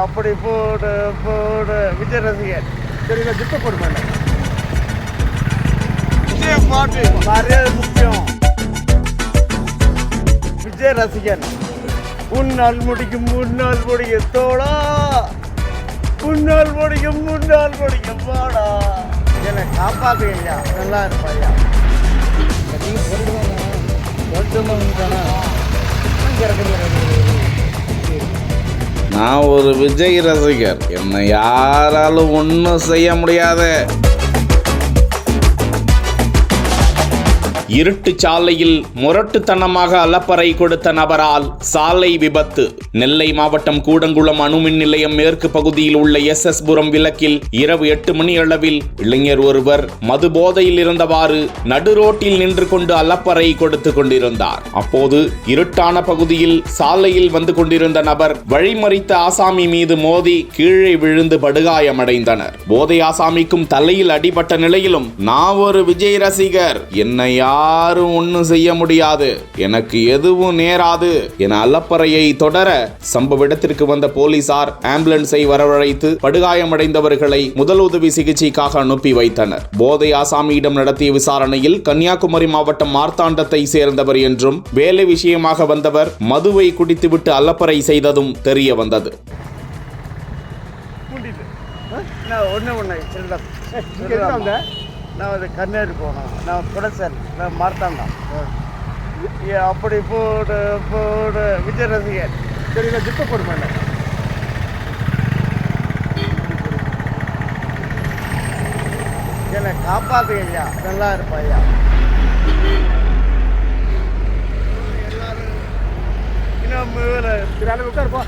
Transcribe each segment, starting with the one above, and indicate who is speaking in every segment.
Speaker 1: அப்படி போடு போடு விஜய் ரசிகன்.
Speaker 2: சரி நான் ஜிப்பை போடு மேலே.
Speaker 1: விஜய் பாட்டு மரியாதை முக்கியம். விஜய் ரசிகன். உன்னால் முடிக்கும் முன்னால் முடிக்க தோடா, உன்னால் முடிக்கும் முன்னால் முடிக்க போடா. என்னை காப்பாத்துங்க, நல்லா இருப்பாயா.
Speaker 3: நான் ஒரு விஜய் ரசிகர், என்னை யாராலும் ஒன்றும் செய்ய முடியாது. இருட்டு சாலையில் முரட்டுத்தனமாக அலப்பறை கொடுத்த நபரால் சாலை விபத்து. நெல்லை மாவட்டம் கூடங்குளம் அணுமின் நிலையம் மேற்கு பகுதியில் உள்ள SS புரம் விலக்கில் இரவு 8 மணி அளவில் இளைஞர் ஒருவர் மது போதையில் இருந்தவாறு நடுரோட்டில் நின்று கொண்டு அலப்பறை கொடுத்து கொண்டிருந்தார். அப்போது இருட்டான பகுதியில் சாலையில் வந்து கொண்டிருந்த நபர் வழிமறித்த ஆசாமி மீது மோதி கீழே விழுந்து படுகாயமடைந்தனர். போதை ஆசாமிக்கும் தலையில் அடிபட்ட நிலையிலும் நான் ஒரு விஜய் ரசிகர், என்னை யாரும் ஒன்றும் செய்ய முடியாது, எனக்கு எதுவும் நேராது என அலப்பறையை தொடர சம்பவ இடத்திற்கு வந்த போலீசார் ஆம்புலன்ஸை வரவழைத்து படுகாயமடைந்தவர்களை முதலுதவி சிகிச்சைக்காக அனுப்பி வைத்தனர். போதை ஆசாமியிடம் நடத்திய விசாரணையில் கன்னியாகுமரி மாவட்டம் மார்த்தாண்டத்தை சேர்ந்தவர் என்றும் வேலை விஷயமாக வந்தவர் மதுவை குடித்துவிட்டு அலப்பறை செய்ததும் தெரிய வந்தது.
Speaker 1: நான் அது கண்ணேரி போனேன், நான் குடசல், நான் மார்த்தாண்டம். அப்படி போடு போடு விஜய் ரசிகன்.
Speaker 2: சரி நான் ஜிப்பை போடு மேலே.
Speaker 1: என்னை காப்பாத்துங்க, நல்லா இருப்பாயா.
Speaker 2: இன்னும் உட்காருப்பா.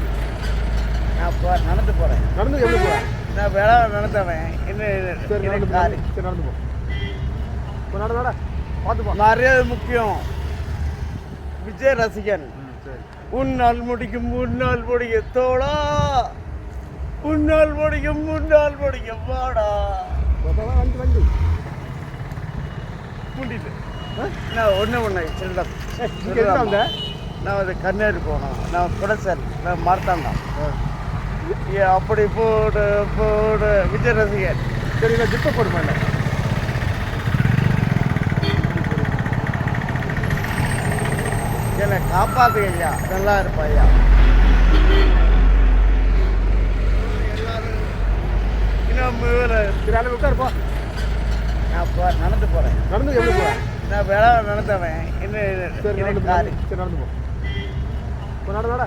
Speaker 1: நான் நடந்து போகிறேன்.
Speaker 2: நடந்து எப்படி போகிறேன்?
Speaker 1: நான் வேலை நடந்தவன். இன்னும்
Speaker 2: சரி நடந்து போ. சரி நடந்து போ. நட பார்த்து போ.
Speaker 1: மரியாதை முக்கியம். விஜய் ரசிகன். உன்னால் முடிக்கும் முன்னால் முடிக்க தோடா, உன்னால் முடிக்கும் முன்னால் முடிக்க போடா.
Speaker 2: வண்டி
Speaker 1: முடியுது. நான் ஒன்று செல்லம். நான் அது கண்ணேரி போனேன், நான் குடசல், நான் மார்த்தாண்டம். அப்படி போடு போடு விஜய் ரசிகன்.
Speaker 2: சரி நான் ஜிப்பை போடு மேலே.
Speaker 1: என்னை காப்பாத்துங்க, நல்லா இருப்பாயா.
Speaker 2: இன்னும் உட்காருப்பா.
Speaker 1: நான் நடந்து போகிறேன்.
Speaker 2: நடந்து எப்படி போகிறேன்?
Speaker 1: நான் வேலை நடந்தவன். இன்னும்
Speaker 2: சரி நடந்து போ. நட